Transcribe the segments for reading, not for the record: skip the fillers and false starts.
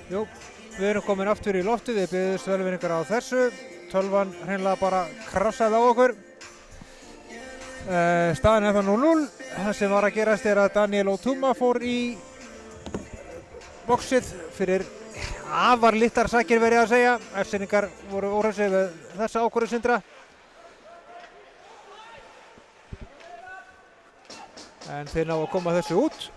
Jú, við erum komin aftur í loftið, við biðjumst velvirðingar á þessu. Tölvan hreinlega bara krassaði á okkur. Staðan er það 0-0. Það sem var að gerast er að Daniel Otuma fór í boxið fyrir afar litlar sakir verið að segja. F-sýningar voru óhressir við þessa ákvörðun Sindra. En þeir ná að koma þessu út.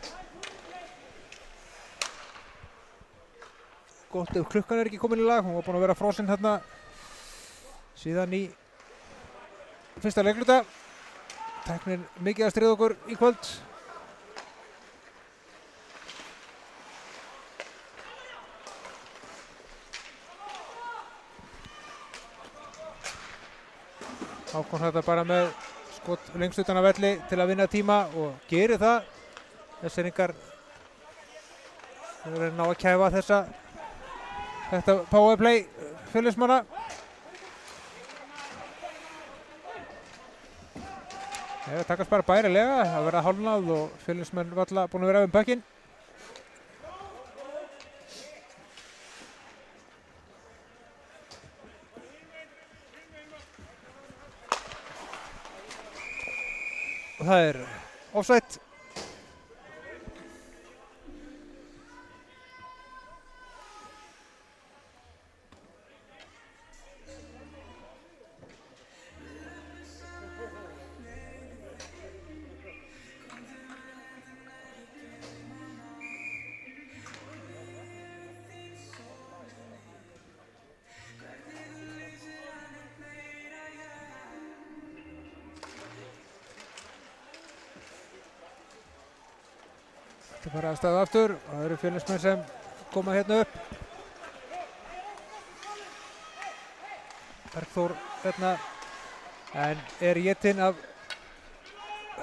Gott ef klukkan er ekki komin í lag, hún var búin að vera frosinn hérna síðan í fyrsta leikluta. Tæknin mikið að stríða okkur í kvöld. Hákon þetta bara með skot lengst utan af velli til að vinna tíma og gerir það. F-sýningar þeir ná að kæfa þetta powerplay Fjölnismanna. Það takast bara bærilega, það verða hálfnað og Fjölnismenn varla búin að vera um bökkinn. Og það er offside. Það fara að staða aftur og það eru Fjölnismenn sem koma hérna upp. Bergþór hérna en er étinn af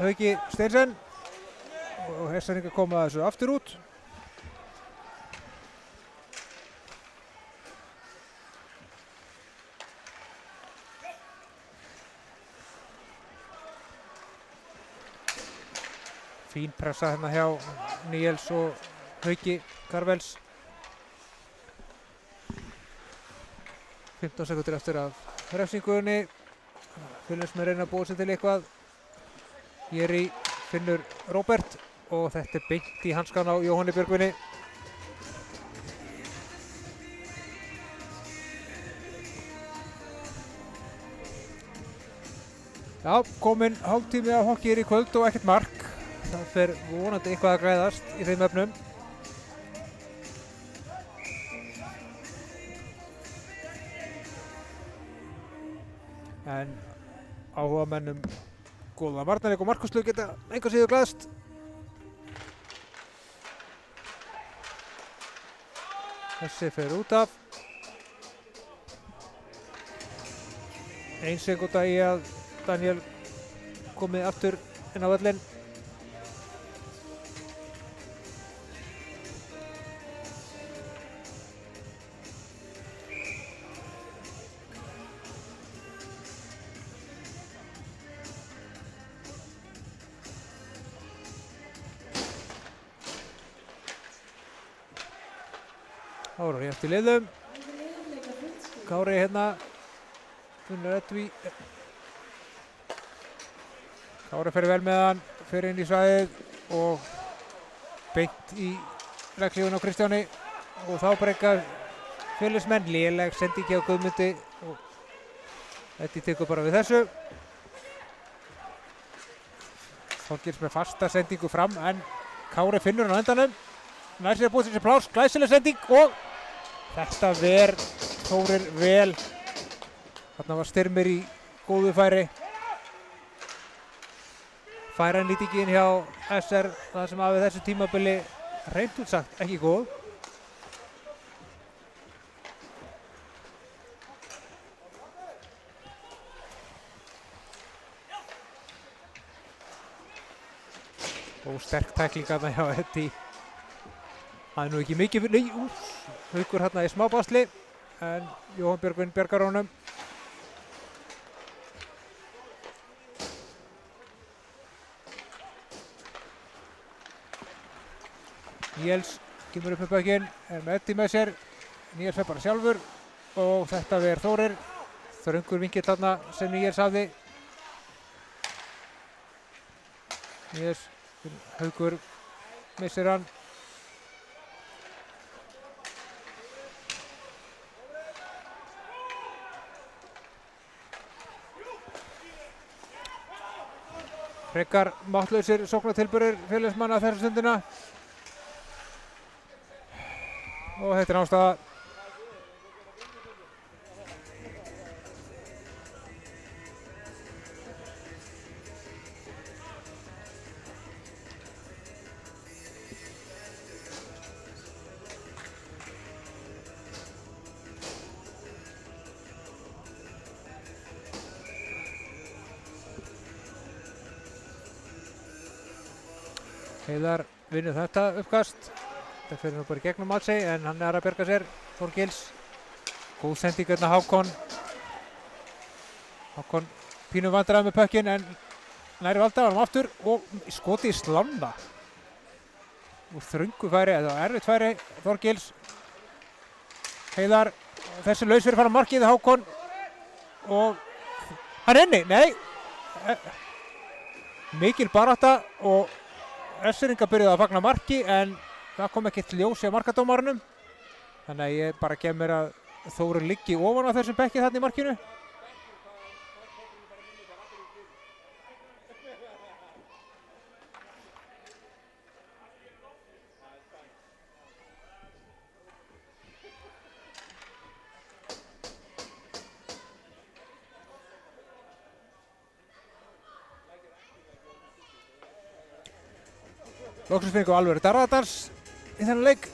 Hauki Steinsen og F-sýningar koma þessu aftur út. Fín pressa hérna hjá Níels og Hauki Karvels. 15 sekúndur eftir af refsingunni. Fjölnismenn reyna að búa sér til eitthvað. Jerry finnur Róbert og þetta er beint í hanskan á Jóhanni Björgvini. Já, kominn hálftími af hokkýr í kvöld og ekkert mark. Það fer vonandi eitthvað að græðast í þeim efnum. En áhugamennum góða varnarleik og markvarslu geta engan síður glæðst. Þessi fer út af. 1 sekúnda í að Daniel komið aftur inn á völlinn. Það voru rétt í liðum. Kári hérna. Gunnar Edví. Kári fer vel með hann. Fer inn í svæðið og beint í reglífun á Kristjáni. Og þá brekkar Fjölnismenn. Léleg sending hjá Guðmundi. Og Edví tekur bara við þessu. Þorgils með fasta sendingu fram en Kári finnur hann á endanum. Nær sér að búið sér pláss. Glæsileg sending og þetta ver Þórir vel. Þarna var Styrmir í góðu færi. Færanlýtingin hjá SR það sem af þessu tímabili reynt út sagt ekki góð. Og sterk tækling þarna hjá Eddi. Það er nú ekki mikið fyrir, Haukur hérna í smá basli en Jóhann Björgvin bjargar honum. Níels kemur upp með bökkinn, með Eddi með sér, Níels fer bara sjálfur og þetta ver Þórir, þröngur vinkill þarna sem Níels hafði. Níels, Haukur missir hann. Frekar máttlausir sóknartilburðir félagsmanna þessa stundina. Og þetta er ástæða. Heiðar vinnur þetta uppkast. Þetta fyrir nú bara í gegnum Matsey en hann er að bjarga sér. Þorgils. Góð sending hérna Hákon. Hákon pínu vandræði með pökkinn en næri valda hann aftur og skoti í slána. Úr þröngu færi, eða erfitt færi Þorgils. Heiðar, þessi laus fyrir fara markið Hákon og hann inni, nei. Mikil barátta og Esseringa byrjuði að fagna marki en það kom ekkert ljós hjá markadómarunum. Þannig að ég bara gef mér að Þórir liggi ofan á þessum bekki þarna í markinu. Loksins fengum við alvöru Darðardals í þennan leik.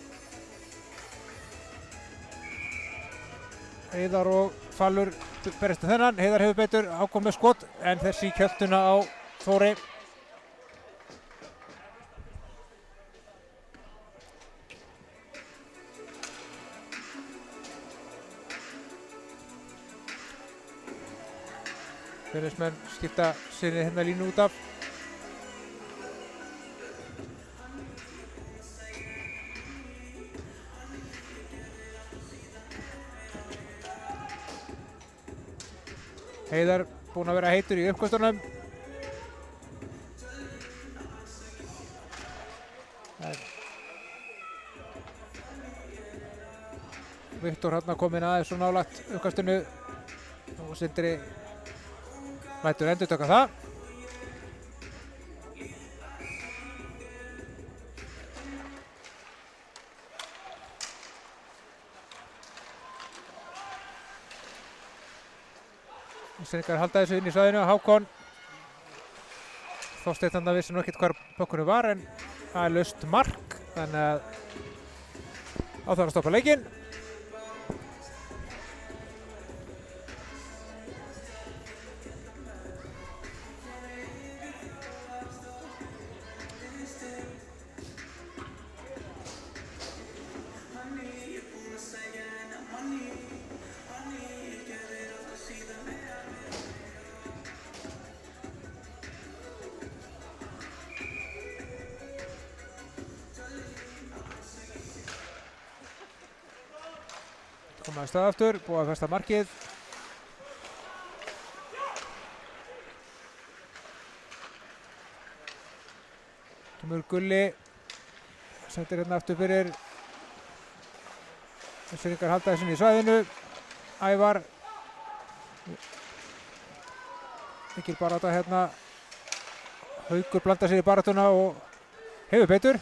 Heiðar og Fallur berjast þennan. Heiðar hefur betur, Hákon með skot en þessi í kjölduna á Þóri. Félagsmenn skipta sinni hérna línu út af. Heiðar búinn að vera heitur í uppkastunum. Viktor hérna kominn aðeins svo nálægt uppkastinu og Sindri lætur endurtaka það. Íslendingar halda þessu inn í svæðinu. Hákon Þorsteinn þarna vissi nú ekkert hvar pökkunum var en það er laust mark þannig að á þarf að stoppa leikinn. Komaði stað aftur, búið að festa markið. Kemur Gulli, sendir hérna aftur fyrir. Íslendingar halda þessu inn í svæðinu. Ævar. Mikil barátta hérna. Haukur blandar sér í baráttuna og hefur betur.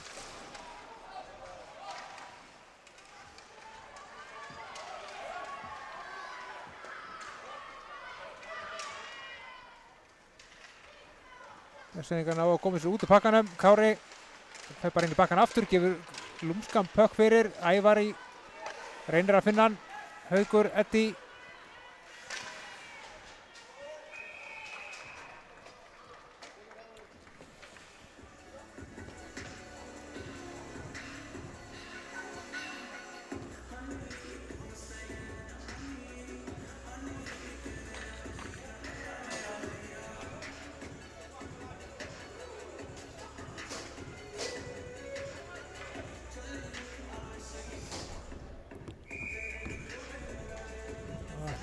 Íslendingar ná að koma sér út úr pakkanum. Kári fer bara inn í pakkan aftur, gefur lúmskan pökk fyrir. Ævar reynir að finna hann. Haukur, Eddi.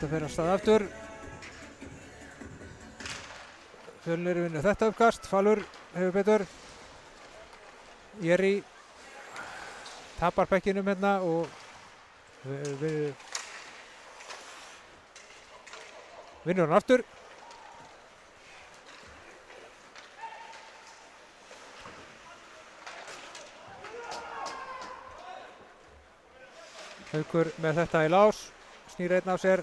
Þetta fer að stað aftur. Fjölnir vinnur þetta uppkast. Falur hefur betur. Jerry tapar bekkinum hérna og vinnur hann aftur. Haukur með þetta í lás, snýr einn af sér.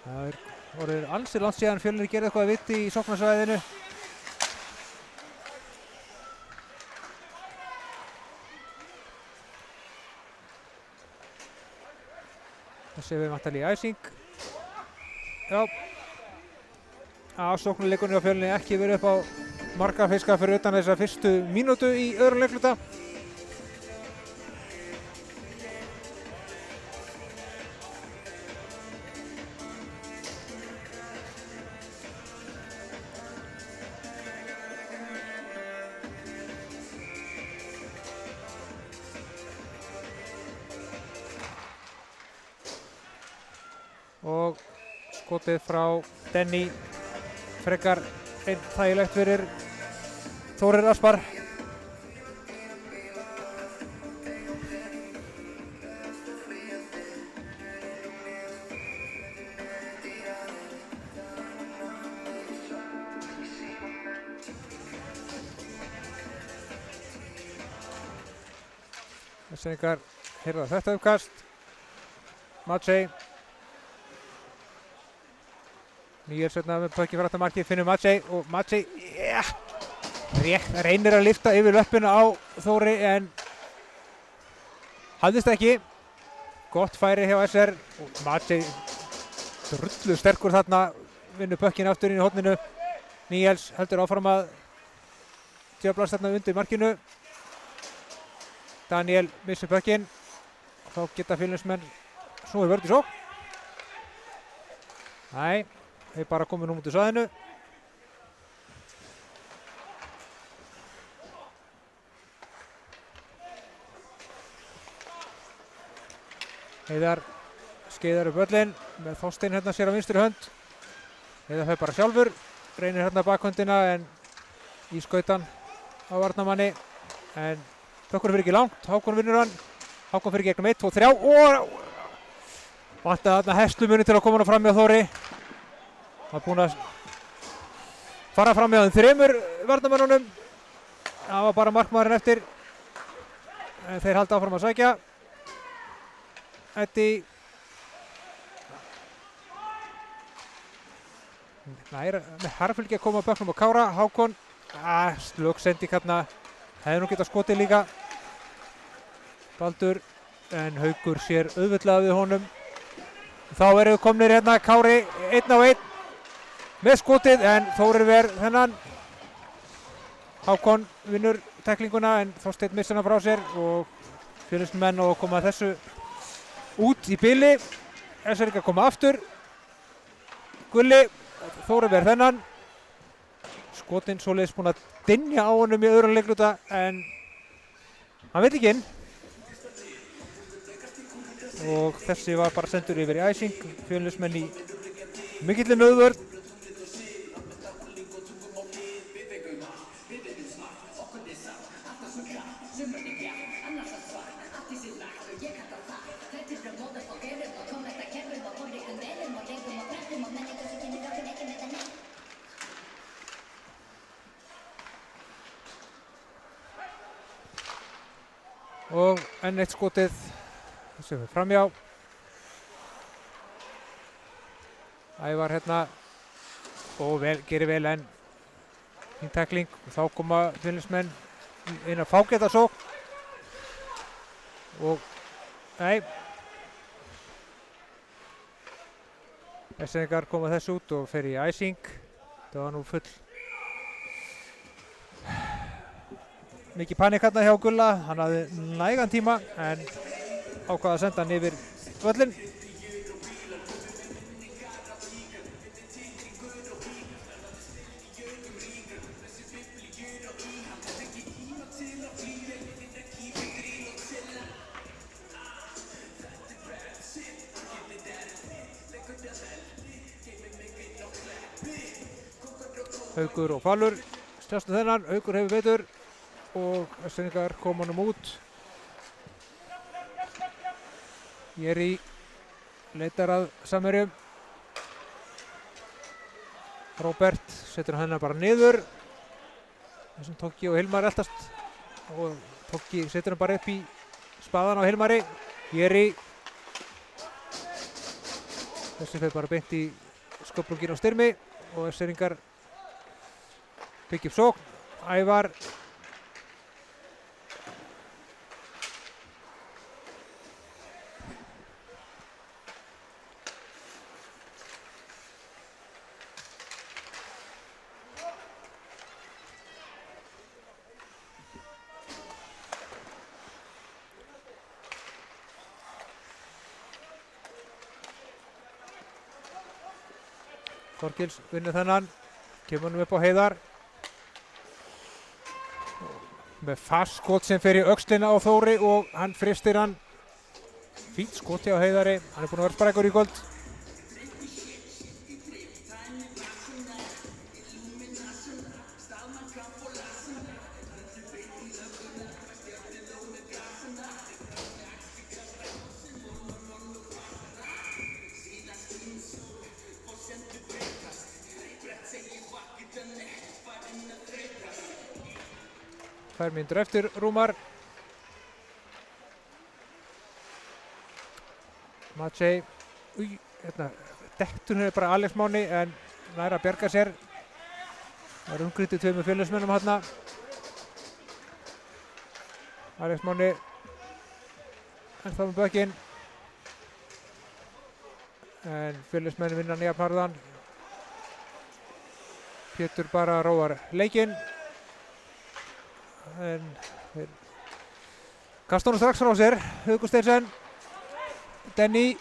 Það orðið ansi langt síðan Fjölnir gerði eitthvað að viti í sóknarsvæðinu. Þessi við vantarlega í æsing. Já. Sóknarleikunni á Fjölnir ekki verið upp á marga fiska fyrir utan þessa fyrstu mínútu í öðrum leikluta. Og skotið frá Denny frekar þægilegt fyrir Þórir Aspar. Vestingar hirða þetta uppkast. Matsey. Níels með pökki fyrir aftan markið, finnur Matsey og Matsey reynir að lyfta yfir löppina á Þóri en hafðist ekki. Gott færi hjá SR og Matsey drullu sterkur þarna, vinnur pökkin aftur inn í horninu. Níels heldur áfram að djöflast þarna undir markinu. Daniel missir pökkin. Þá geta Fjölnismenn snúið vörn í sókn. Nei. Þeir bara komið nú út í svæðinu. Heiðar skeiðar upp völlinn með Þorstein hérna sér á vinstri hönd. Heiðar fer bara sjálfur, reynir hérna bakhöndina en í skautan á varnarmanni. En Þökkur fyrir ekki langt, Hákon vinnur hann. Hákon fyrir gegnum 1, 2, 3 og vantaði þarna heslumunni til að koma hann fram með Þóri. Það er búinn að fara fram með þeim 3 varnarmönnunum. Það var bara markmaðurinn eftir. En þeir halda áfram að sækja. Eddi nær með harfylgi að koma á bökknum og Kára. Hákon slöksendi hérna. Hefði nú getað skotið líka. Baldur en Haukur sér auðveldlega við honum. Þá erum við komnir hérna Kári 1 á 1. Með skotið en Þórir ver þennan. Hákon vinnur tæklinguna en Þorsteinn missir hana frá sér og Fjölnismenn og koma þessu út í bili. SR ekki að koma aftur. Gulli, Þórir ver þennan. Skotinn svoleiðis búinn að dynja á honum í öðrum leikluta en hann vill ekki inn. Og þessi var bara sendur yfir í æsing. Fjölnismenn í mikilli nauðvörn. Og enn eitt skotið sem er framjá. Ævar hérna og gerir vel en fín tækling og þá koma Fjölnismenn inn að fá geta sókn og nei Esseningar koma þessu út og fer í æsing. Það var nú full mikið panik hérna hjá Gulla, hann hafði nægan tíma en ákvað að senda hann yfir völlinn. Haukur og Falur stjástu þennan, Haukur hefur betur og Östfirðingar koma honum út. Jerry leitar að samherjum. Róbert setur hennar bara niður. Þessum Toggi og Hilmar eltast og Toggi setur hann bara upp í spaðan á Hilmari. Jerry þessi fer bara beint í sköflungin á Styrmi og Östfirðingar byggja upp sókn. Ævar Þorkils vinnur þennan, kemur hann upp á Heiðar með fast skot sem fer í öxlina á Þóri og hann fristir hann. Fínt skot hjá Heiðari, hann er búinn að vera sprækur í kvöld. Tvær mínútur eftir rúmar. Maciej, hérna, detturinn er bara Alex Máni en nær að bjarga sér. Það er umgrítið tveimur félagsmönnum hérna. Alex Máni ennþá með bökkinn. En félagsmenn vinna hann jafnharðan. Pétur bara róar leikinn. En kasta honum strax frá sér. Haukur Steinsen. Denny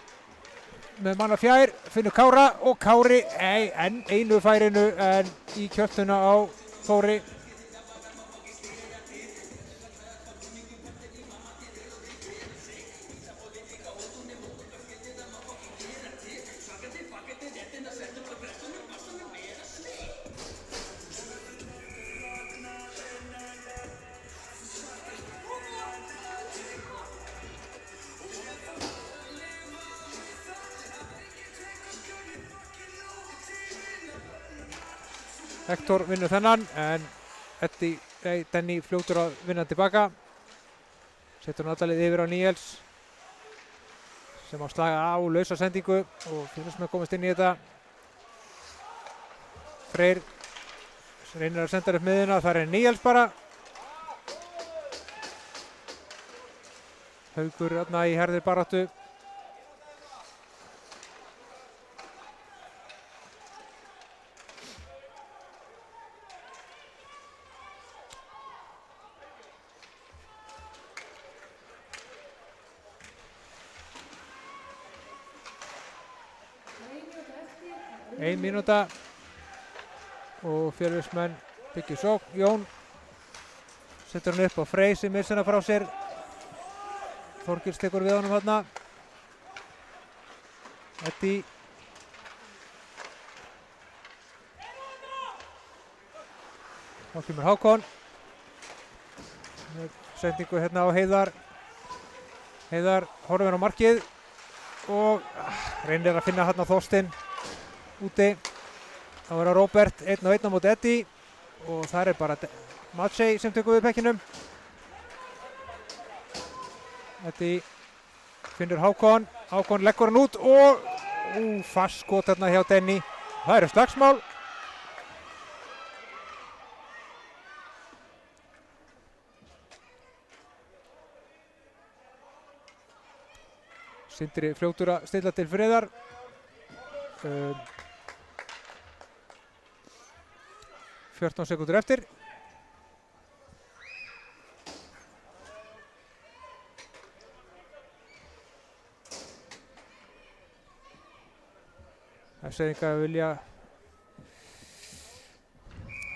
með manna fjær, finnur Kára og Kári enn einu færinu en í kjölduna á Þóri. Hector vinnur þennan en Denny fljótur að vinna tilbaka. Setur náttúrulega yfir á Níels sem á slaga á lausa sendingu og félagsmenn komast inn í þetta. Freyr reynir að senda upp miðuna, þar er Níels bara. Haukur þarna í herðir baráttu. Ein mínúta og félagsmenn byggja sókn. Jón setur hann upp á Frey sem missir hana frá sér. Þorkils tekur við honum þarna. Eddi. Þá kemur Hákon. Sendingu hérna á Heiðar. Heiðar horfir á markið og reynir að finna hérna Þorstein úti. Það var Róbert 1-1 á móti Eddi og þar er bara Maciej sem tekur við pekkinum. Eddi finnur Hákon, Hákon leggur hann út og fast skot hérna hjá Denny. Það eru slagsmál. Sindri fljótur að stilla til friðar. 14 sekúndur eftir. Östfirðingar vilja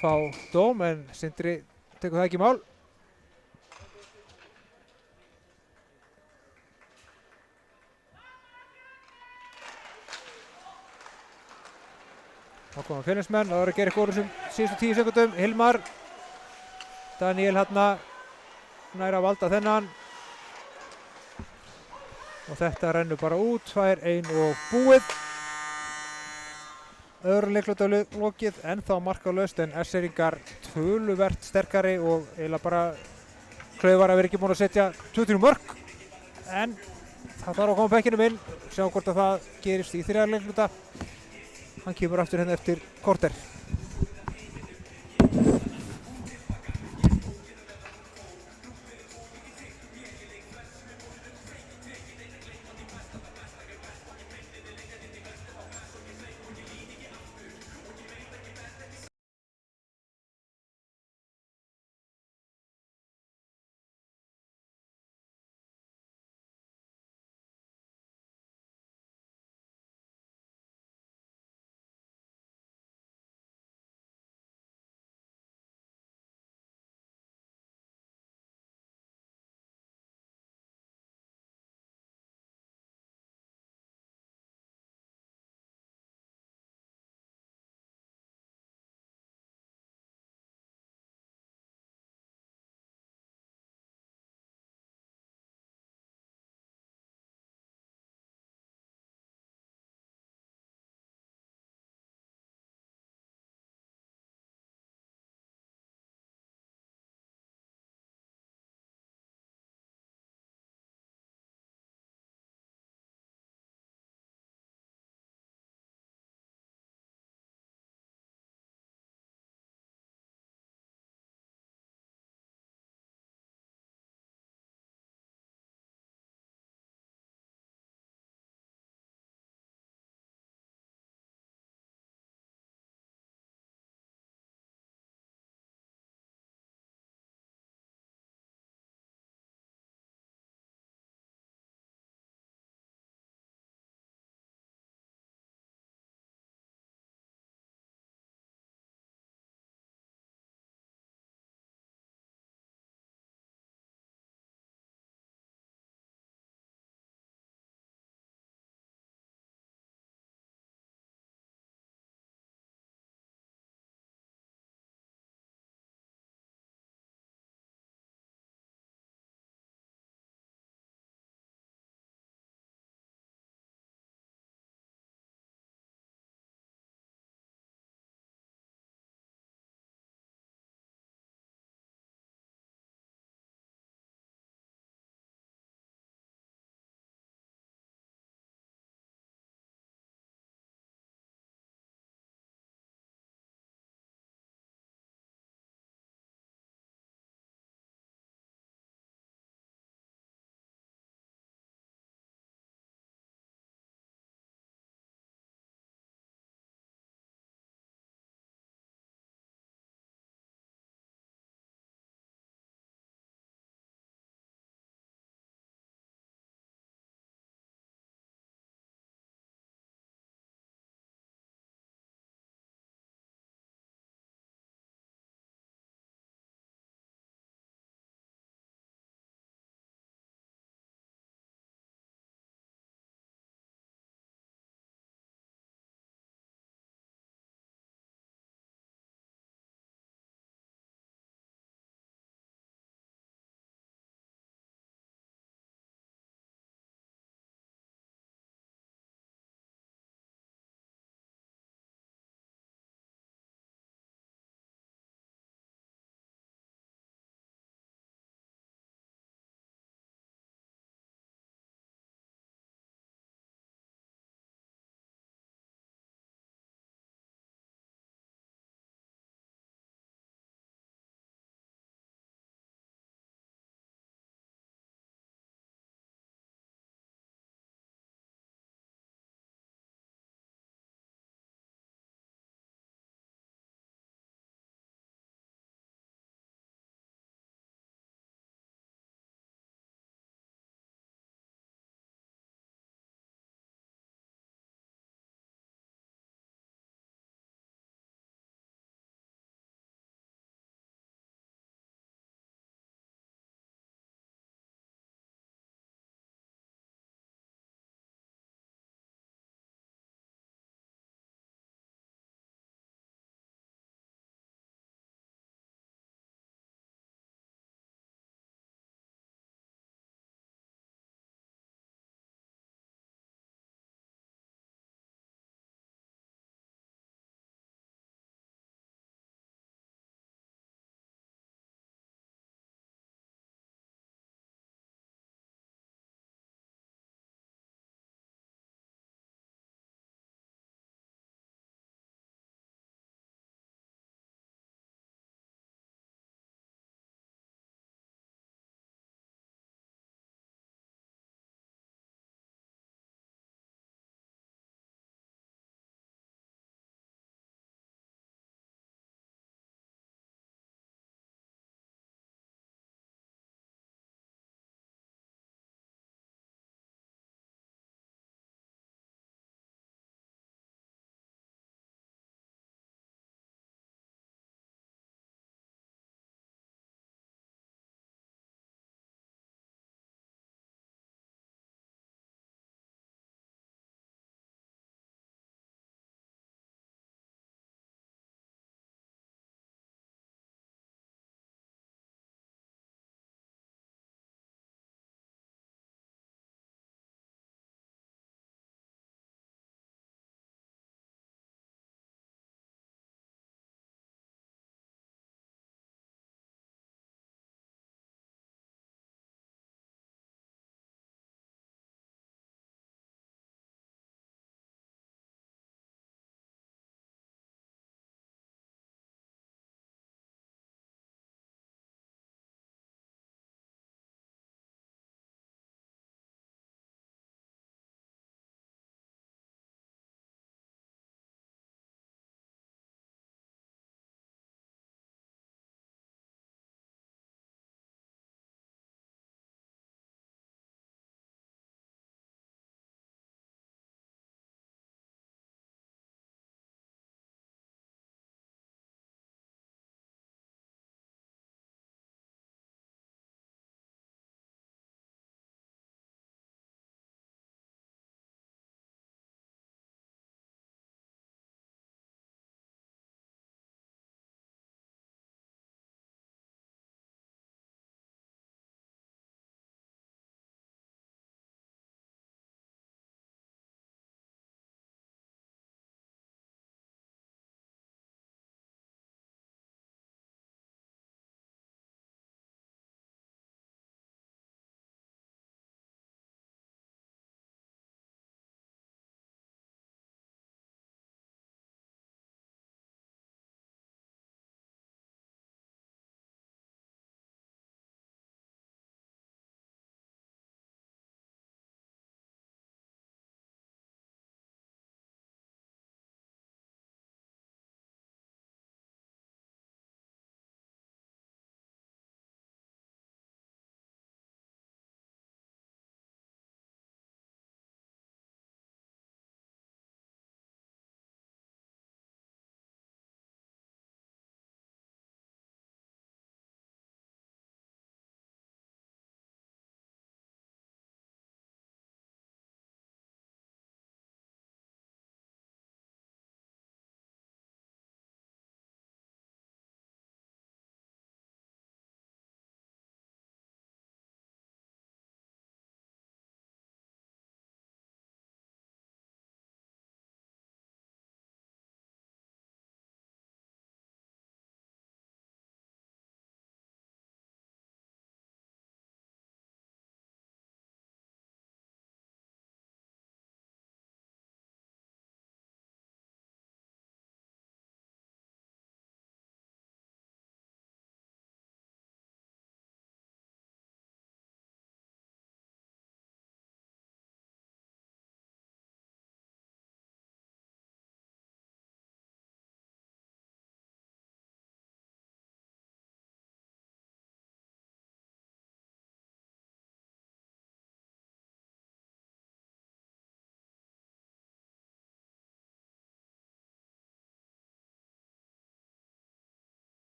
fá dóm en Sindri tekur það ekki í mál. Þá koma Fjölnismenn, það var að gera eitthvað úr þessum síðustu 10 sekundum. Hilmar, Daniel hérna nær að valda þennan. Og þetta rennur bara út, 2-1 og búið. Öðru leikluta lokið, ennþá markalaust en SR-ingar töluvert sterkari og eiginlega bara Klaufar að vera ekki búin að setja 20 mörk. En það þarf að koma bekkinum inn, sjá hvort að það gerist í þriðja leikluta. Hann kemur aftur hérna eftir korter.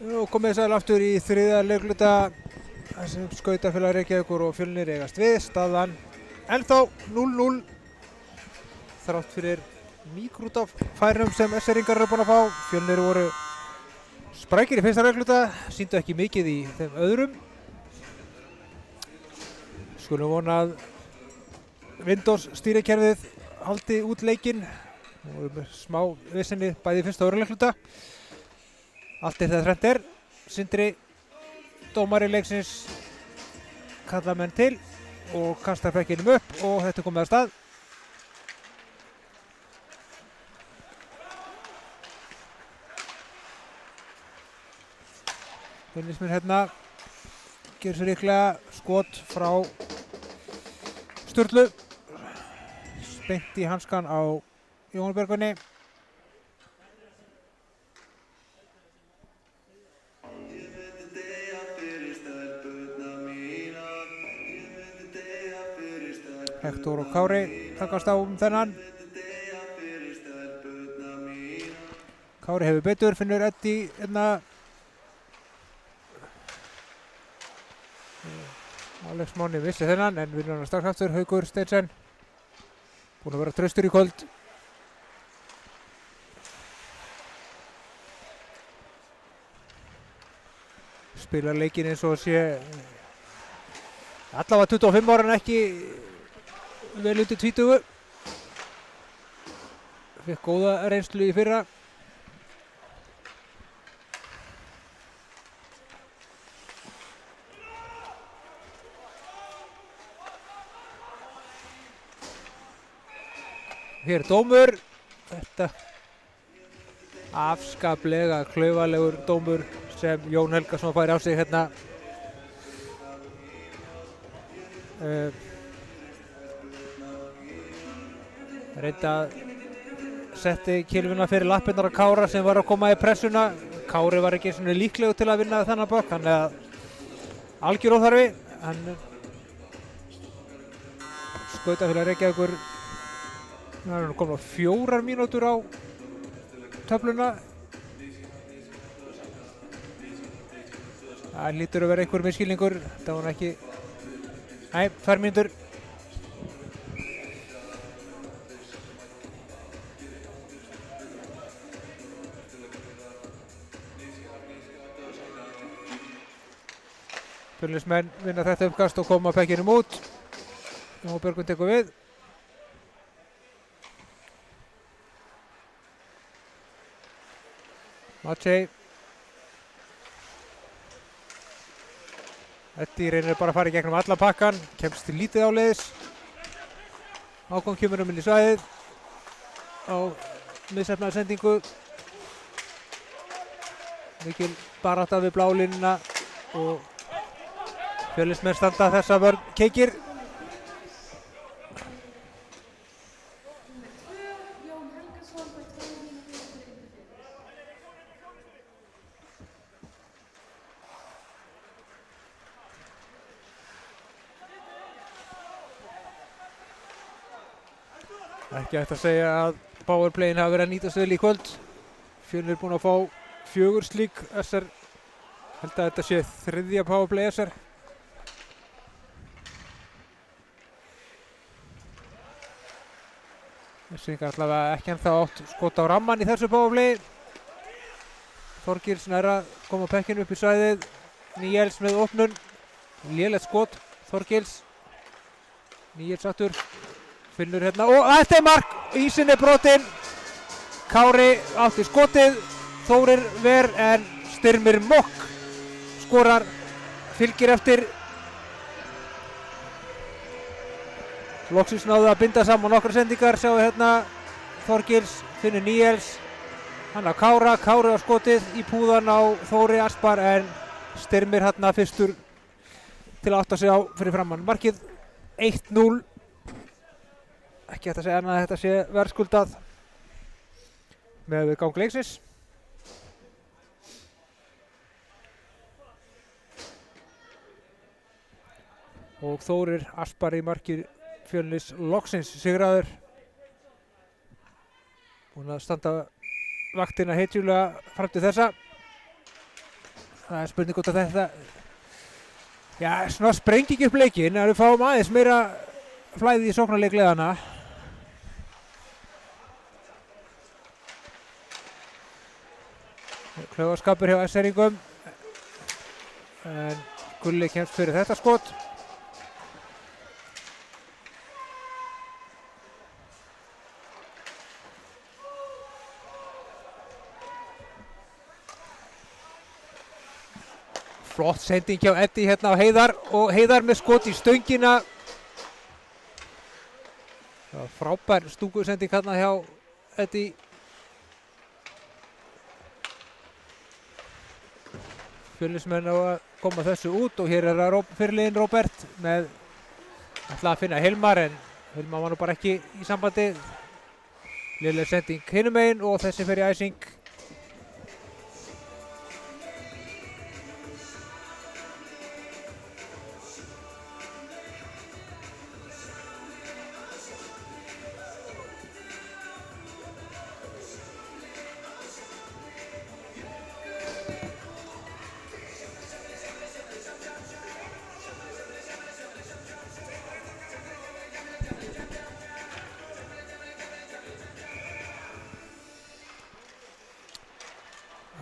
Og komið sæl aftur í þriðja leikluta þar sem Skautafélag Reykjavíkur og Fjölnir eigast við. Staðan ennþá 0-0 þrátt fyrir nýkrút af færum sem SR-ingar eru búin að fá. Fjölnir voru sprækir í fyrsta leikluta, sýndu ekki mikið í þeim öðrum. Skulum vona að Windows stýrikerfið haldi út leikinn og með smá vissinni bæði í fyrsta og öðru leikluta. Allt er það þrennt er. Sindri, dómari leiksins, kallar menn til og kastar frekkinum upp og þetta er komið af stað. Fjölnismenn hérna gerir sér líklega skot frá Sturlu. Beint í hanskan á Jóhanni Björgvini. Hektor og Kári takast á þennan. Kári hefur betur, finnur Eddi hérna. Alex Máni vissi þennan en vinnur hann strax aftur. Haukur Steinsen búinn að vera traustur í kvöld. Spilar leikinn eins og sé allavega 25 ára en ekki vel undir 20. Fikk góða reynslu í fyrra. Hér er dómur. Þetta afskaplega klaufalegur dómur sem Jón Helgason fær á sig hérna. Reynda að setti kylfuna fyrir lappirnar á Kára sem var að koma í pressuna. Kári var ekki svona líklegu til að vinna þennan bökk, hann er algjör óþarfi. Hann Skautafélag Reykjavíkur, það er komin á 4 mínútur á töfluna. Það lítur að vera einhver misskilningur, það var ekki, nei, 2 mínútur. Fjölnismenn vinna þetta uppkast og koma pekkinum út. Jóhann Björgvin tekur við. Maciej. Eddi reynir bara að fara í gegnum alla pakkan, kemst til lítið áleiðis. Hákon kemur inn í svæðið á miðsefnaða sendingu. Mikil barátta við blálínuna og Fjölnismenn standa þessa vörn keikir. Ekki hægt að segja að powerplayin hafi verið að nýtast vel í kvöld. Fjölnir er búinn að fá 4 slík SR. Held að þetta sé 3. powerplay SR. Þessingar allavega ekki ennþá átt skot á ramman í þessu powerplay. Þorgils nær að koma pekkinu upp í svæðið. Níels með opnun. Lélegt skot Þorgils. Níels aftur. Finnur hérna og þetta er mark. Ísinn er brotinn. Kári átti skotið. Þórir ver en Styrmir Mokk skorar. Fylgir eftir. Loksins náðu að binda saman nokkra sendingar. Sjáu hérna Þorgils, finnur Níels. Hann á Kára, Kári á skotið í púðan á Þóri Aspar en Styrmir hérna fyrstur til að átta sig á fyrir framann markið. 1-0. Ekki hægt að segja annað að þetta sé verðskuldað með við gang leiksins. Og Þórir Aspar í markið Fjölnis loksins sigraður. Búinn að standa vaktina heitjulega fram til þessa. Það er spurning út af þetta. Já, svona sprengi ekki upp leikinn. Við fáum aðeins meira flæði í sóknarleikleðana. Klaufaskapur hjá SR-ingum. En Gulli kemst fyrir þetta skot. Flott sending hjá Eddi hérna á Heiðar og Heiðar með skot í stöngina. Það var frábær stungusending hérna hjá Eddi. Fjölnismenn á að koma þessu út og hér er það fyrirliðinn Róbert með ætla að finna Hilmar en Hilmar var nú bara ekki í sambandi. Léleg sending hinum megin og þessi fer í æsing.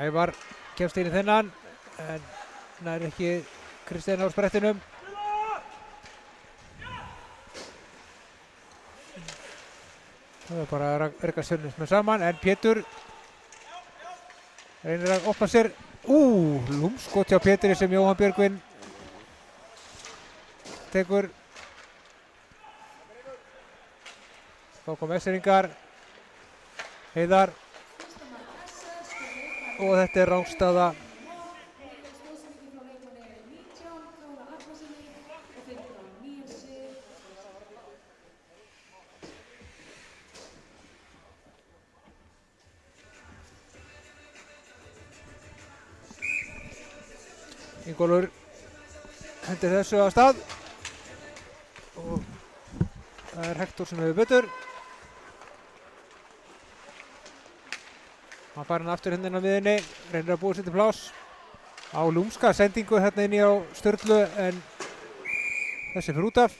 Ævar kemst inn í þennan en nær ekki Kristján á sprettinum. Það er bara að reka Fjölnismenn saman en Pétur reynir að opna sér. Lúmskot hjá Péturi sem Jóhann Björgvin tekur. Þá kom SR-ingar. Heiðar. Og þetta er rangstaða. Ingólfur hendir þessu af stað og það er Hektor sem hefur betur. Hann fær hann aftur hérna inn á miðjunni, reynir að búa sér til pláss. Á lúmska sendingu hérna inn í á Sturlu en þessi fyrir út af.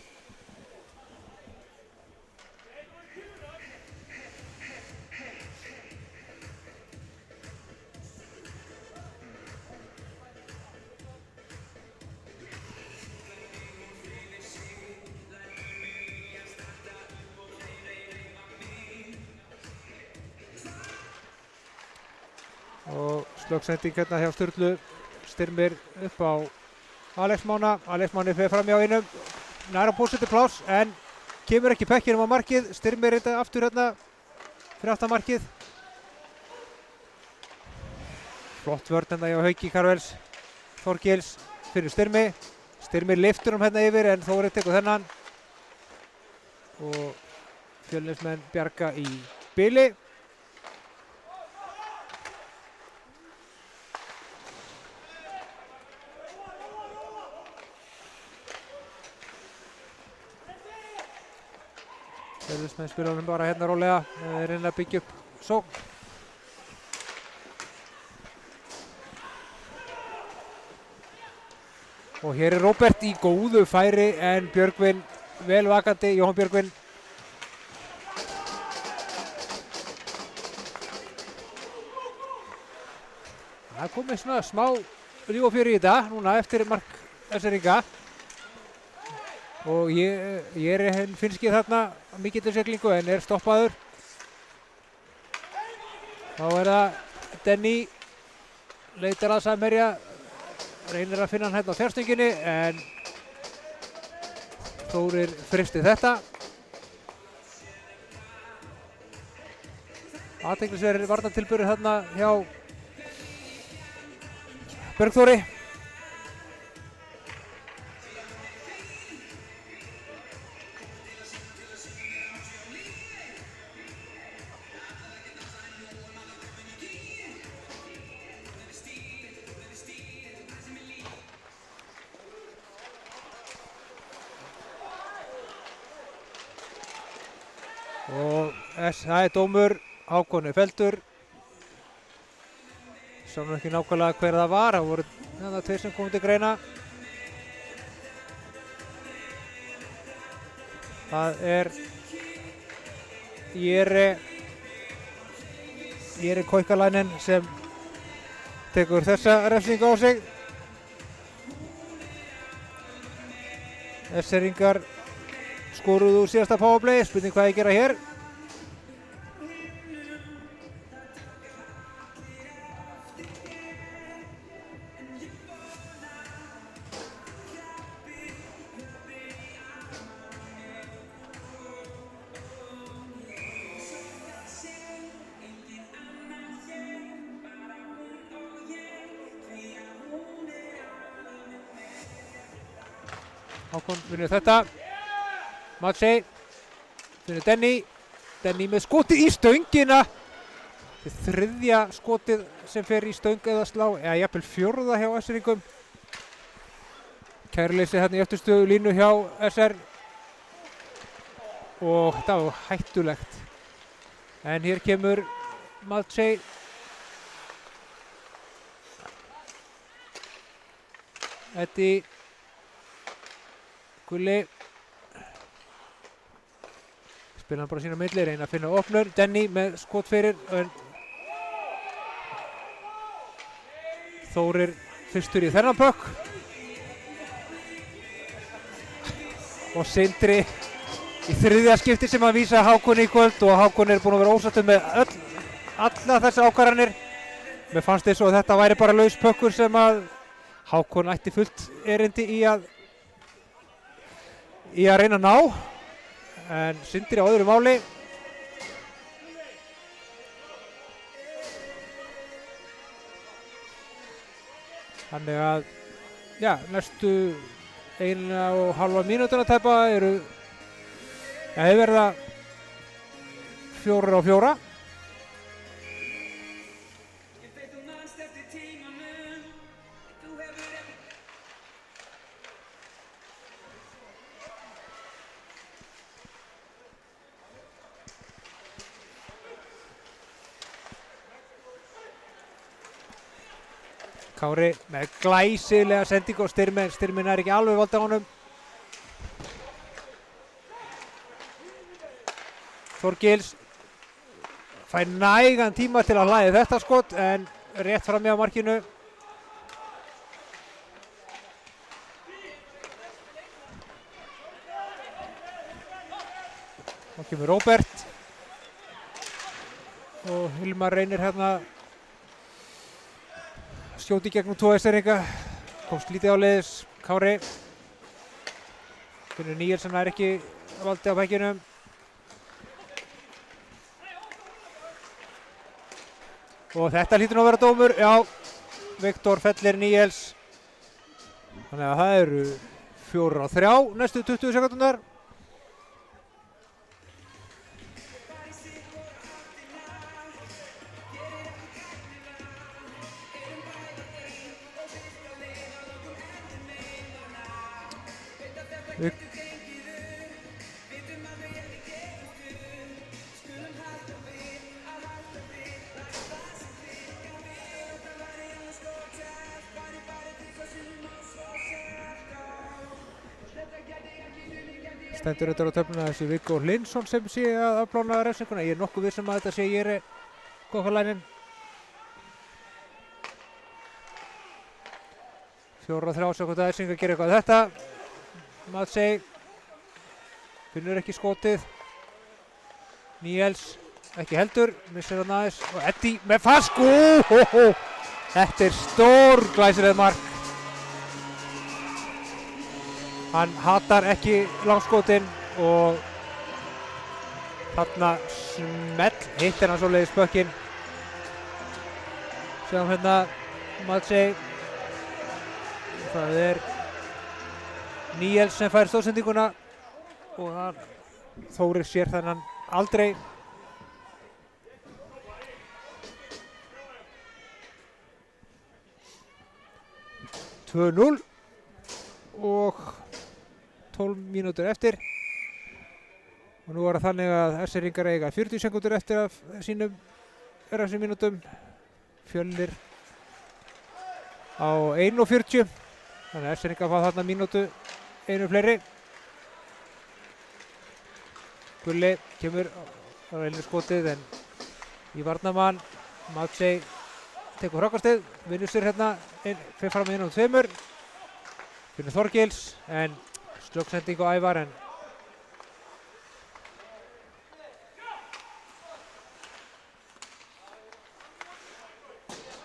Og slöggsending hérna hjá Sturlu styrmir upp á Alex Mána. Alex Máni fer fram hjá einum, næra búið til pláss en kemur ekki pekkinum á markið. Styrmir þetta aftur hérna fyrir aftan markið. Flott vörn hérna hjá Hauki Karvels. Þorgils fyrir Styrmi. Styrmir lyftur hérna yfir en Þórir tekur þennan. Og Fjölnismenn bjarga í bili. Fjölnismenn spila hann bara hérna rólega, reyna að byggja upp sókn. Og hér er Róbert í góðu færi en Björgvin vel vakandi, Jóhann Björgvin. Það er komið svona smá líf og fjör í þetta núna eftir mark SR-inga. Og ég er finnskið þarna mikillir siglingu en er stoppaður. Þá er það Denny, leitar að samherja, reynir að finna hann hérna á fjárstönginu en Þórir fristi þetta. Athyglisverðir varnartilburðir þarna hjá Bergþóri. Og það er dómur, Hákon er felldur. Sá nú ekki nákvæmlega hver það var, það voru Það er 2 sem komið til greina. Það er Jere Koikalainen sem tekur þessa refsingu á sig. SR-ingar skoruðu úr síðasta powerplay, spurning hvað ég gera hér. Hákon vinnur þetta. Matsey finnur Denny með skotið í stöngina. Þriðja skotið sem fer í stöng eða slá, eða jafnvel 4. hjá SR-ingum. Kæruleysi hérna í öftustu línu hjá SR og þetta var hættulegt. En hér kemur Matsey. Eddie Gulli spila hann bara sína milli, reyna að finna opnur. Denny með skot fyrir en Þórir fyrstur í þennan pökk og Sindri í 3. skipti sem að vísa Hákon í kvöld og Hákon er búinn að vera ósáttur með alla þessar ákvarðanir. Mér fannst eins og þetta væri bara laus pökkur sem að Hákon ætti fullt erindi í að reyna að ná, en Sindri á öðru máli. Þannig að, já, næstu 1,5 mínútuna tæpa hefur verið 4-4. Kári með glæsilega sendingu og Styrmin er ekki alveg valda á honum. Þorgils fær nægan tíma til að hlaði þetta skot en rétt frammi á markinu. Þá kemur Róbert og Hilmar reynir hérna skjóti gegnum 2 SR-inga, komst lítið áleiðis. Kári finnur Níelsson er ekki valdi á bækjunum. Og þetta hlýtur nú að vera dómur, já, Viktor fellir Níels. Þannig að það eru 4-3 næstu 20 sekúndurnar. Stendur þetta á töfluna þessi Viggo Hlinsson sem sé að afplána refsinguna. Ég er nokkuð viss að þetta sé Jere Koikalainen. 4-3 sekúnda refsing að gera eitthvað þetta. Matsey finnur ekki skotið. Níels ekki heldur, missir hann aðeins og Eddie með fast. Þetta er stór glæsileg mark. Hann hatar ekki langskotin og þarna smell hittir hann svoleiðis pökkinn. Sjáum hérna Matsey. Það er Níels sem fær stóðsendinguna og Þórir sér þennan aldrei. Og 12 mínútur eftir og nú er það þannig að SR-ingar eiga 40 sekúndur eftir af sínum mínútum. Fjölnir á 1:40. Þannig að Eskfirðingar fá þarna mínútu einu fleiri. Gulli kemur á einu skotið en í varnarmann. Matsey tekur frákastið, vinnur sér hérna fyrir fram inn á 2. Finnur Þorgils en slöggsending á Ævar en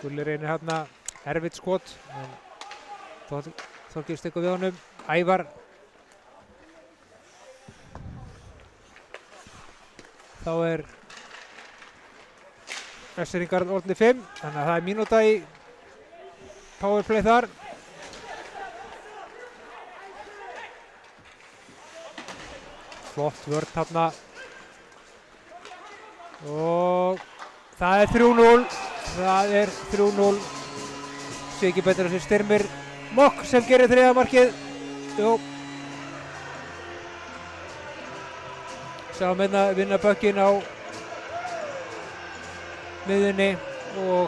Gulli reynir hérna erfitt skot en Þorgils tekur við honum. Ævar þá Eskfirðingar orðnir 5, þannig að það mínúta í powerplay þar. Flott vörn þarna og það 3-0. Það 3-0. Sé ekki betur þessi Styrmir Mokk sem gerir 3. markið. Jú. Sjáum hérna vinna bökkinn á miðjunni og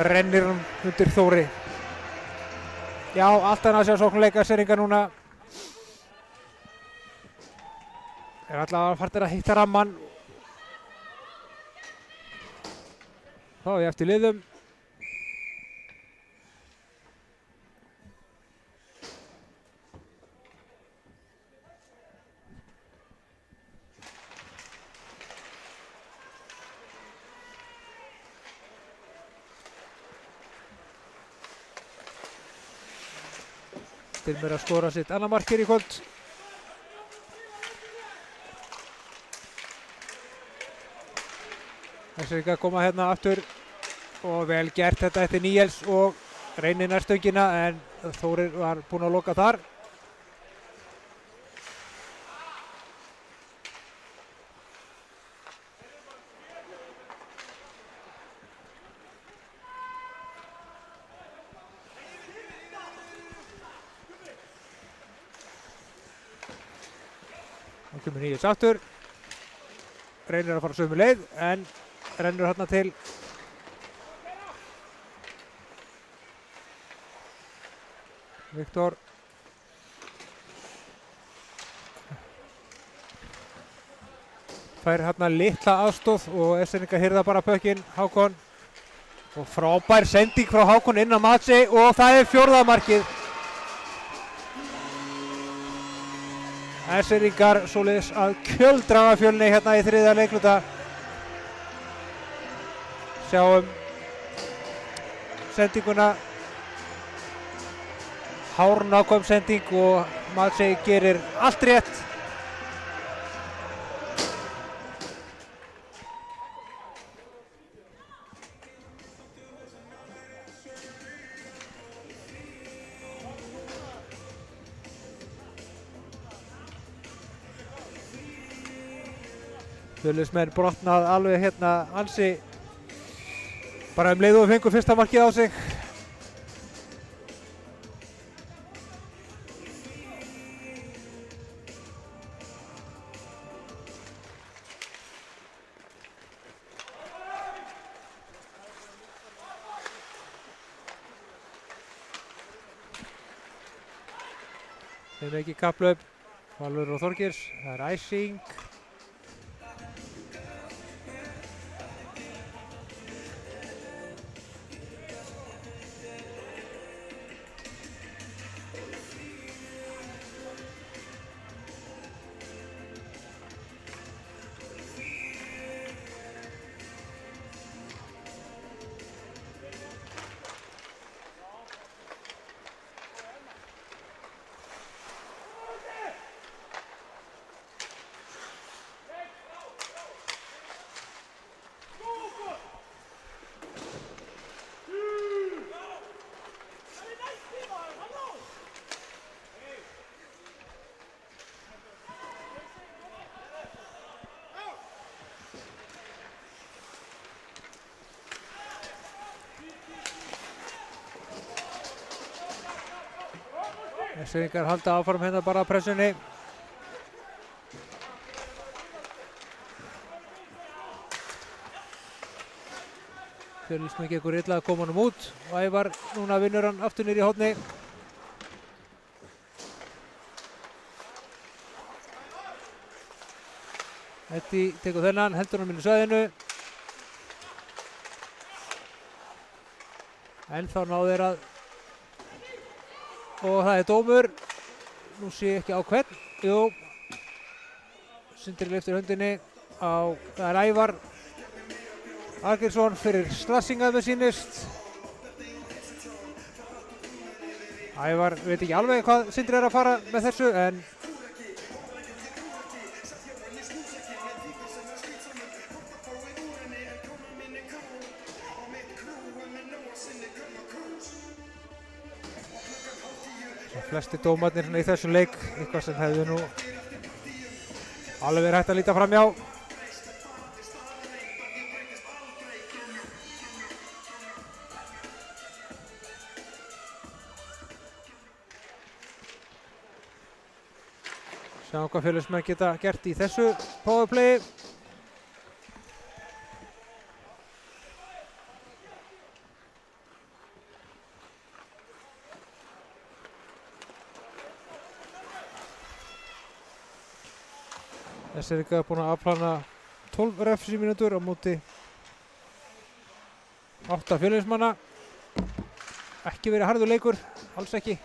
rennir hann undir Þóri. Já, allt annað sjá sóknarleika Eskfirðingar núna. Allavega farnir að hitta rammann. Þá ég eftir liðum. Styrmir að skora sitt annað mark hér í kvöld. Eskfirðingar koma hérna aftur og vel gert þetta eftir Níels og reynir nærstöngina en Þórir var búinn að loka þar. Þá kemur Níels aftur, reynir að fara sömu leið en rennur hérna til Viktor. Fær hérna litla aðstoð og Eskfirðingar hirða bara pökkinn Hákon og frábær sending frá Hákon inn á Matsey og það 4. markið. Eskfirðingar svoleiðis að kjöldraga Fjölni hérna í 3. leikluta. Sjáum sendinguna. Hárnákvæm sending og Matsey gerir allt rétt. Fjölnismenn brotnað alveg hérna ansi bara leið og fengu fyrsta markið á sig. Þeim ekki kapplaup, Valur og Þorgils, það æsing. Eskfirðingar halda áfram hérna bara pressunni. Fjölnismenn gengur illa að koma honum út og Ævar núna vinnur hann aftur niður í horni. Eddie tekur þennan, heldur hann inn í svæðinu. En þá náðu þeir að og það er dómur. Nú sé ég ekki á hvern. Jú. Sindri lyftir höndinni á, það er Ævar Argeirsson fyrir slassinga með sýnist. Ævar veit ekki alveg hvað Sindri er að fara með þessu en flesti dómarnir í þessum leik, eitthvað sem hefði nú alveg verið hægt að líta fram hjá. Sjáum hvað Fjölnismenn geta gert í þessu powerplayi. Þessi er ekki búin að afplana 12 refsimínútur á móti 8 Fjölnismanna. Ekki verið harður leikur, alls ekki.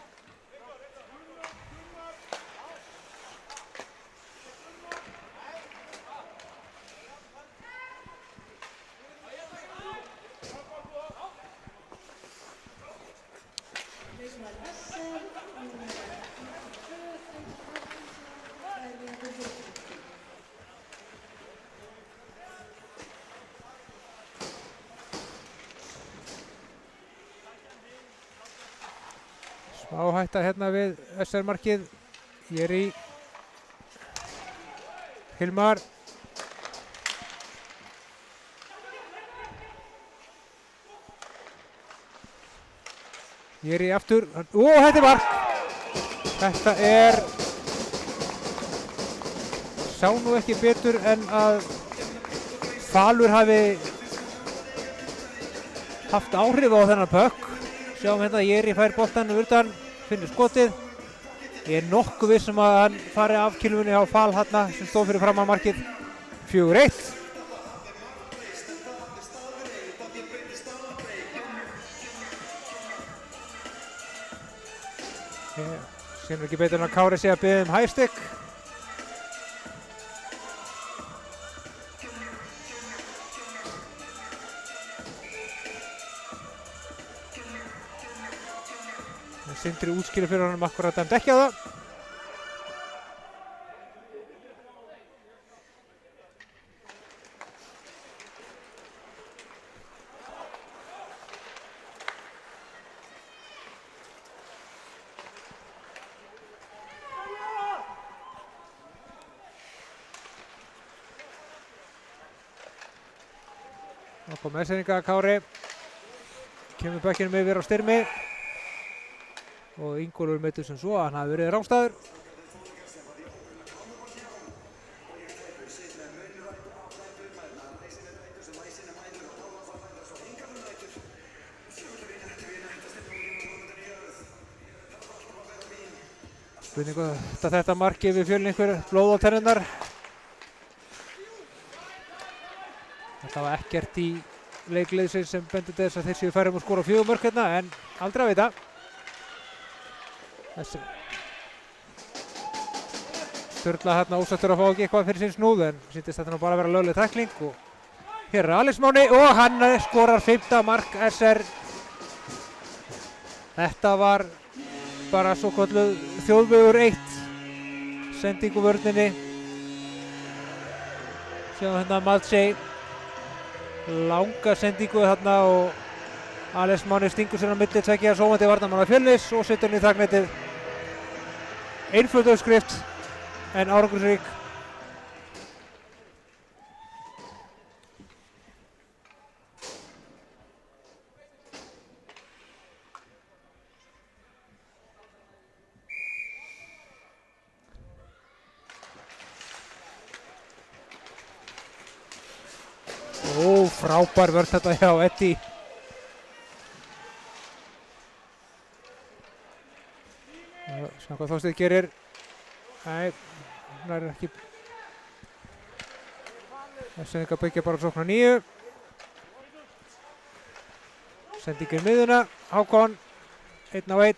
Smá hætta hérna við SR-markið. Jerry Hilmar. Jerry aftur. Þetta er mark! Þetta er sá nú ekki betur en að Falur hafi haft áhrif á þennan pökk. Sjáum hérna að Jerry fær boltann utan, finnur skotið. Ég er nokkuð viss að hann fari af kilfunni á Fal hérna sem stóð fyrir framan markið. 4-1. Sýnur ekki betur en að Kári sé að biðja high stick. Sindri útskýrir fyrir honum akkurat dæmt ekki á það. Þá kom Esseninga Kári. Kemur bekkinum yfir á Styrmi. Og Ingólfur metur sem svo að hann hafi verið rangstæður. Spurningu þetta markið við Fjölni einhver blóð á tennurnar. Þetta var ekkert í leikliðsins sem bendir þess að þeir séu færum að skora 4 mörk hérna en aldrei að vita. Þessi Sturla hérna ósattur að fá ekki eitthvað fyrir sín snúð en sýndist þetta nú bara að vera lögleg tækling og hér er Alex Máni og hann skorar 5. mark SR. Þetta var bara svo kölluð þjóðvegur 1 sending úr vörninni. Sjáum hérna Maltsey langa sendingu þarna og Alex Máni stingur sér á milli tveggja sómandi varnarmanna Fjölnis og setur hann í þagnetið. Einföld uppskrift en árangursrík. Frábær vörn þetta hjá Eddie. Sjá hvað Þorsteinn gerir. Nei, hann er ekki. Eskeringar byggja bara sókn á 9. Sendingin miðuna, Hákon, 1 á 1.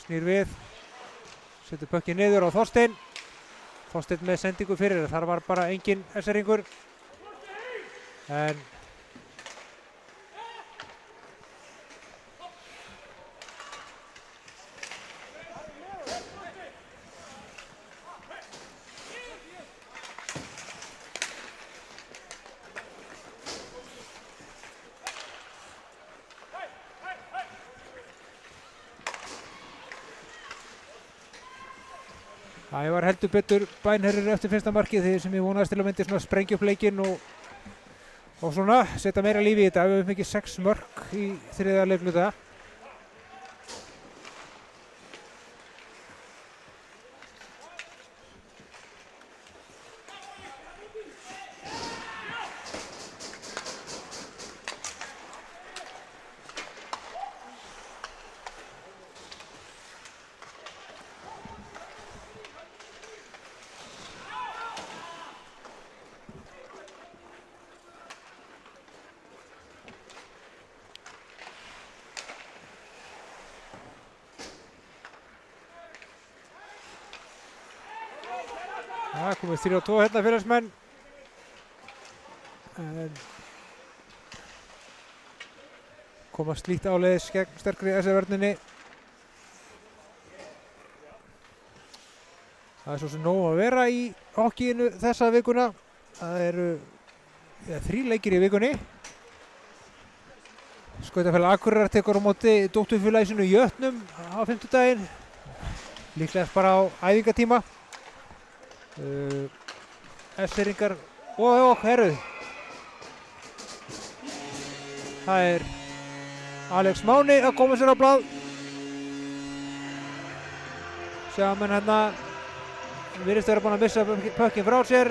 Snýr við, setur pökkið niður á Þorsteinn. Þorsteinn með sendingu fyrir, þar var bara engin Eskeringur. En það var heldur betur bænherrir eftir fyrsta markið því sem ég vonaðist til að myndi svona sprengja upp leikinn og svona setja meira lífi í þetta. Við höfum fengið 6 mörk í þriðja leikluta. Það komið 3-2 hérna félagsmenn. En komast lítið áleiðis gegn sterkri SR-vörninni. Það er svo sem nóg að vera í hokkíinu þessa vikuna. Það eru 3 leikir í vikunni. Skautafélag Akureyrar tekur á móti dótturfélagi sínu Jötnum á fimmtudaginn. Líklegast bara á æfingatíma. Eskeringar og herru. Það er Alex Máni að koma sér á blað. Sjáum henn hérna virðist vera búinn að missa pökkinn frá sér.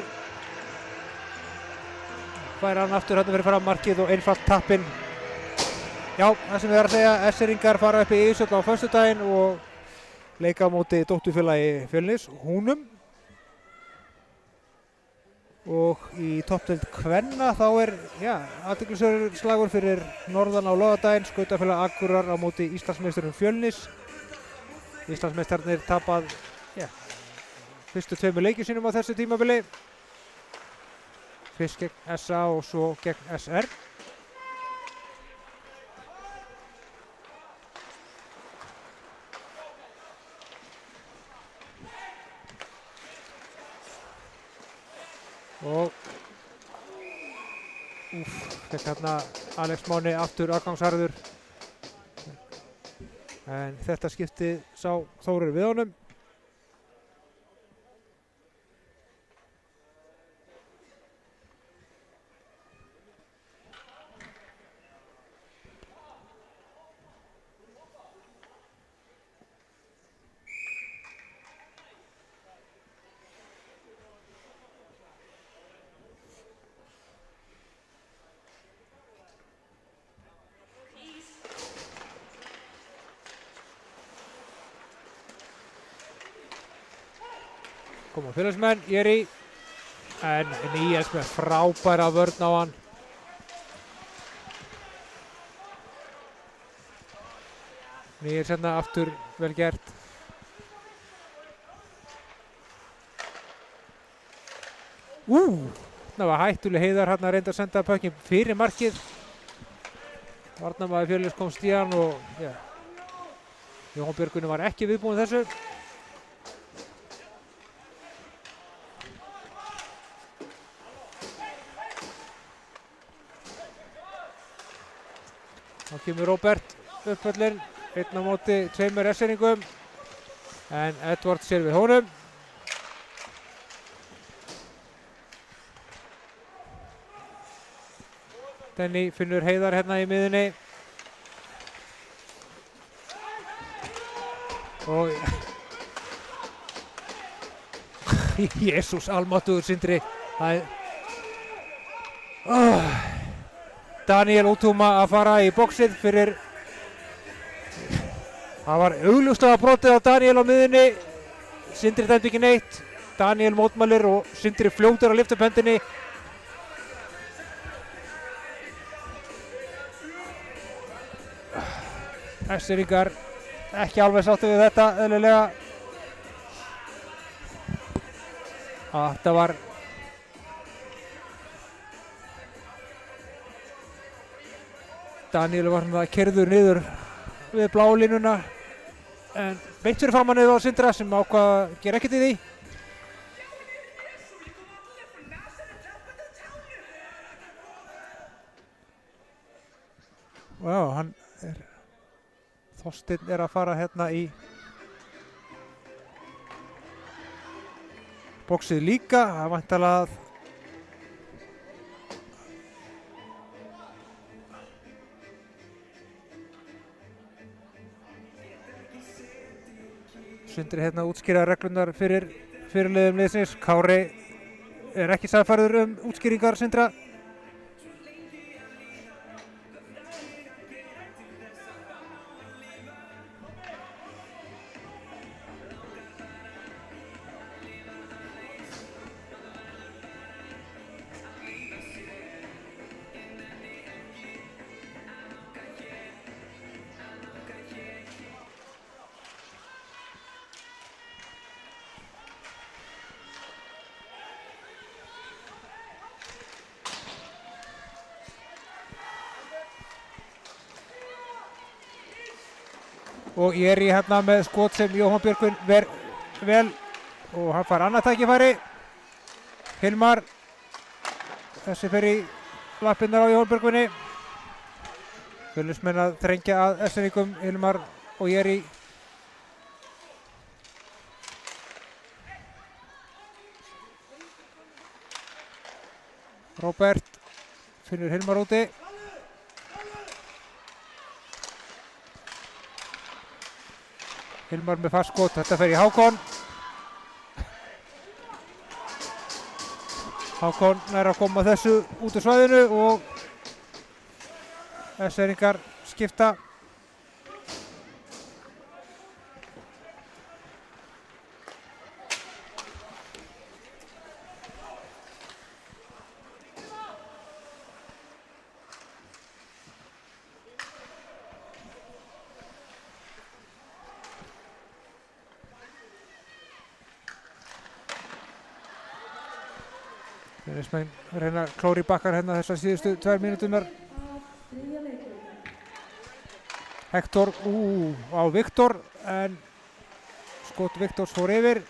Fær hann aftur hérna fyrir fram markið og einfalt tappinn. Já, það sem við erum að segja, Eskeringar fara upp í Ísöld á föstudaginn og leika á móti dótturfélagi Fjölnis, Húnum. Og í toppdeild kvenna þá er athyglisverður slagur fyrir norðan á laugardaginn. Skautafélag Akureyrar á móti Íslandsmeisturum Fjölnis. Íslandsmeistarnir tapað fyrstu 2 leikjum sínum á þessu tímabili. Fyrst gegn SA og svo gegn SR. Og fekk hérna Alex Máni aftur afgangsharður. En þetta skipti sá Þórir við honum. Koma félagsmenn, Jeri, en Níels með frábæra vörn á hann. Níels hérna aftur vel gert. Það var hættuleg Heiðar hérna að reynda að senda pökkinn fyrir markið. Varnarmaður Fjölnis komst í hann og Jóhann Björgvin var ekki viðbúinn þessu. Þá kemur Róbert uppvöllin, 1 á móti 2 Esseringum, en Edvard sér við honum. Denny finnur Heiðar hérna í miðunni. Og Jesús almáttugur Sindri. Það er Daniel Útúma að fara í boxið fyrir Það var augljóslega brotið á Daniel á miðjunni. Sindri dæmdi ekki neitt. Daniel mótmælir og Sindri fljótur að lyfta upp hendinni. Eskfirðingar ekki alveg sáttu við þetta eðlilega. Þetta var Daniel var keyrður niður við bláu línuna en beint fyrir framan niður á Sindra sem ákvað að gera ekkert í því. Já, Þorsteinn er að fara hérna í boxið líka. Það er væntanlega að Sindri hérna útskýra reglunar fyrir fyrirliðum liðsins. Kári er ekki sannfærður útskýringar Sindra. Og ég er í hérna með skot sem Jóhann Björgvin ver vel og hann fær annað tækifæri. Hilmar, þessi fer í lappirnar á Jóhann Björgvinni. Fjölnismenn að þrengja að Eskfirðingum, Hilmar og ég er í. Róbert finnur Hilmar úti. Hilmar með fast skot, þetta fer í Hákon. Hákon nær að koma þessu út úr svæðinu og Eskfirðingar skipta. Fjölnismenn reyna að klóra í bakkar hérna þessar síðustu 2 mínúturnar. Hektor á Viktor en skot Viktors fór yfir.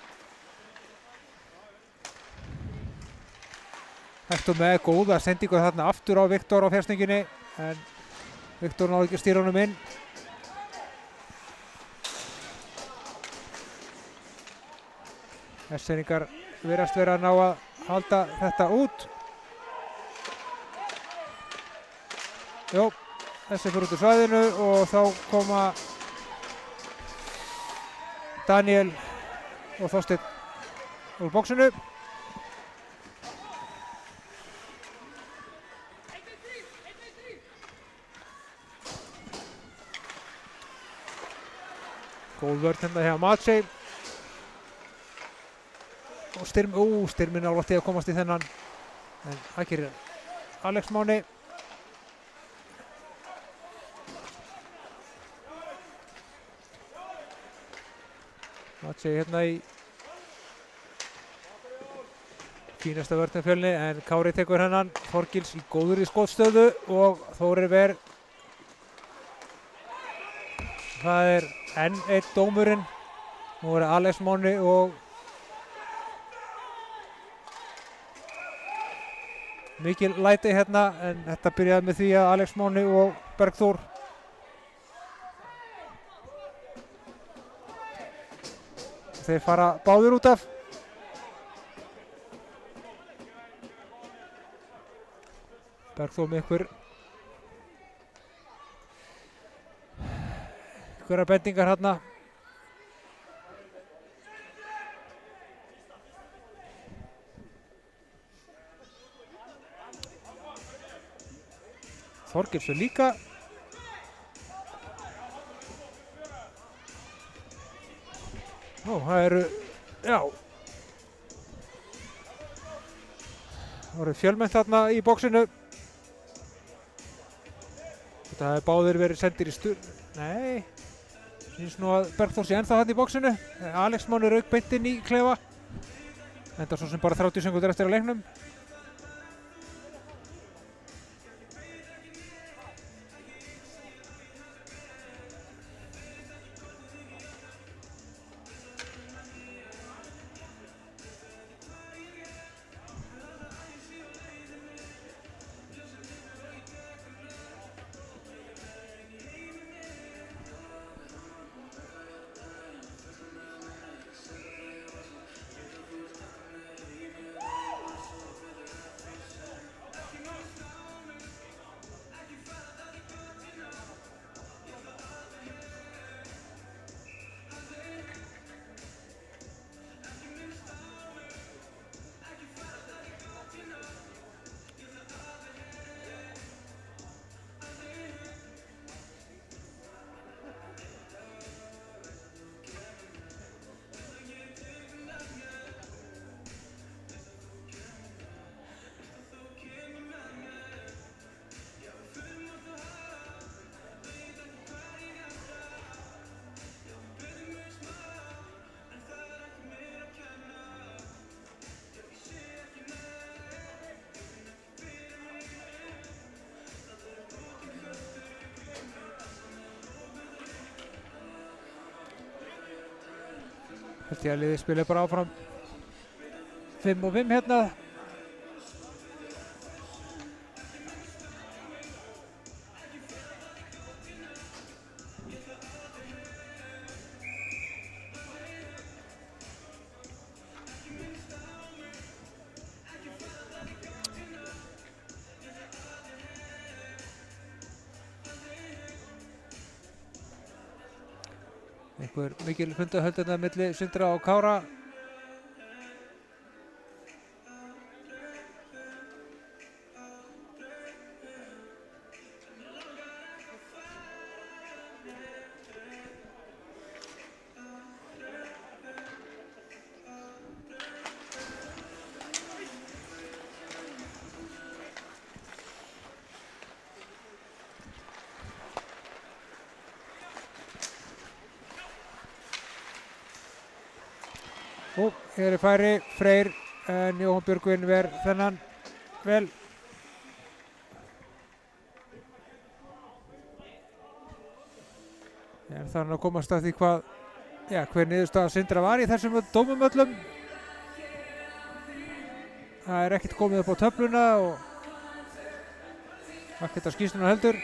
Hektor með góða sendingu þarna aftur á Viktor á fjærsninginni en Viktor náði ekki að stýra honum inn. Eskfirðingar virðast vera að ná að halda þetta út. Jó, þessi fyrir út úr svæðinu og þá koma Daniel og Þorsteinn úr boxinu. Góð vörn hérna hjá Matsey. Og Styrmir nálægt í að komast í þennan en það gerir Alex Máni. Matsey hérna í fínasta vörn Fjölni en Kári tekur hennan. Þorgils í góðri skotstöðu og Þórir ver. Það er enn einn dómurinn. Nú er Alex Máni og mikil læti hérna en þetta byrjaði með því að Alex Máni og Bergþór þeir fara báðir út af. Bergþór með einhverjar bendingar hérna. Þorgilsson líka. það eru, já, það voru fjölmennt þarna í bóksinu. Þetta hefði báðir verið sendir í nei, finnst nú að Bergþór sé ennþá þarna í bóksinu. Alex Máni rauk beint inn í klefa. Enda svo sem bara 30 sekúndur eftir að leiknum. Held ég að liðið spila bara áfram 5 og 5 hérna. Einhver mikil fundahöld hérna milli Sindra og Kára. Og hér færi Freyr en Jóhann Björgvin ver þennan vel. En þannig að komast að því hver niðurstaða Sindra var í þessum dómum öllum. Það er ekkert komið upp á töfluna og ekkert að skýrsluna heldur.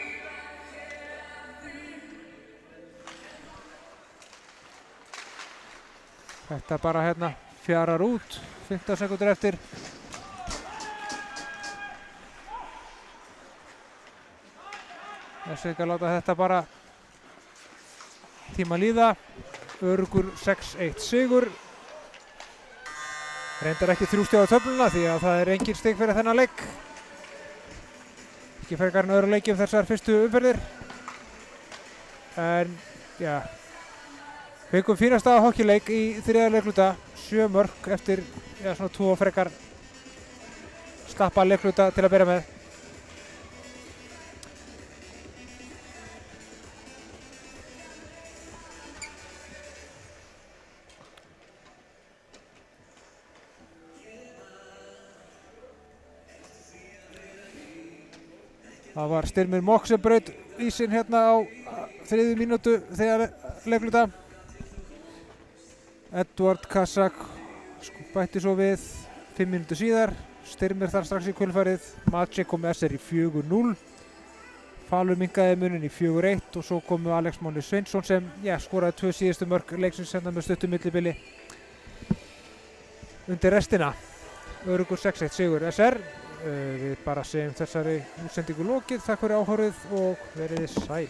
Þetta bara hérna fjarar út 15 sekúndur eftir. Þessi ekki að láta þetta bara tíma líða. Öruggur 6-1 sigur. Reyndar ekki 3 stig á töfluna því að það er engin stig fyrir þennan leik. Ekki frekar en öðru leikjum þessar fyrstu umferðir. En já, fengum fínasta hockeyleik í þriðja leikluta, 7 mörk eftir svona 2 frekar slappa leikluta til að byrja með. Það var Styrmir Mokk sem braut ísinn hérna á 3. mínútu þegar leikluta. Edvard Kazak bætti svo við 5 mínútur síðar. Styrmir þar strax í kjölfarið. Maciej kom með SR í 4-0. Falur minnkaði munin í 4-1 og svo komu Alex Máni Sveinsson sem skoraði 2 síðustu mörk leiksins hérna með stuttu millibili undir restina. Öruggur 6-1 sigur SR. Við bara segjum þessari útsendingu lokið. Takk fyrir áhorfið og verið sæl.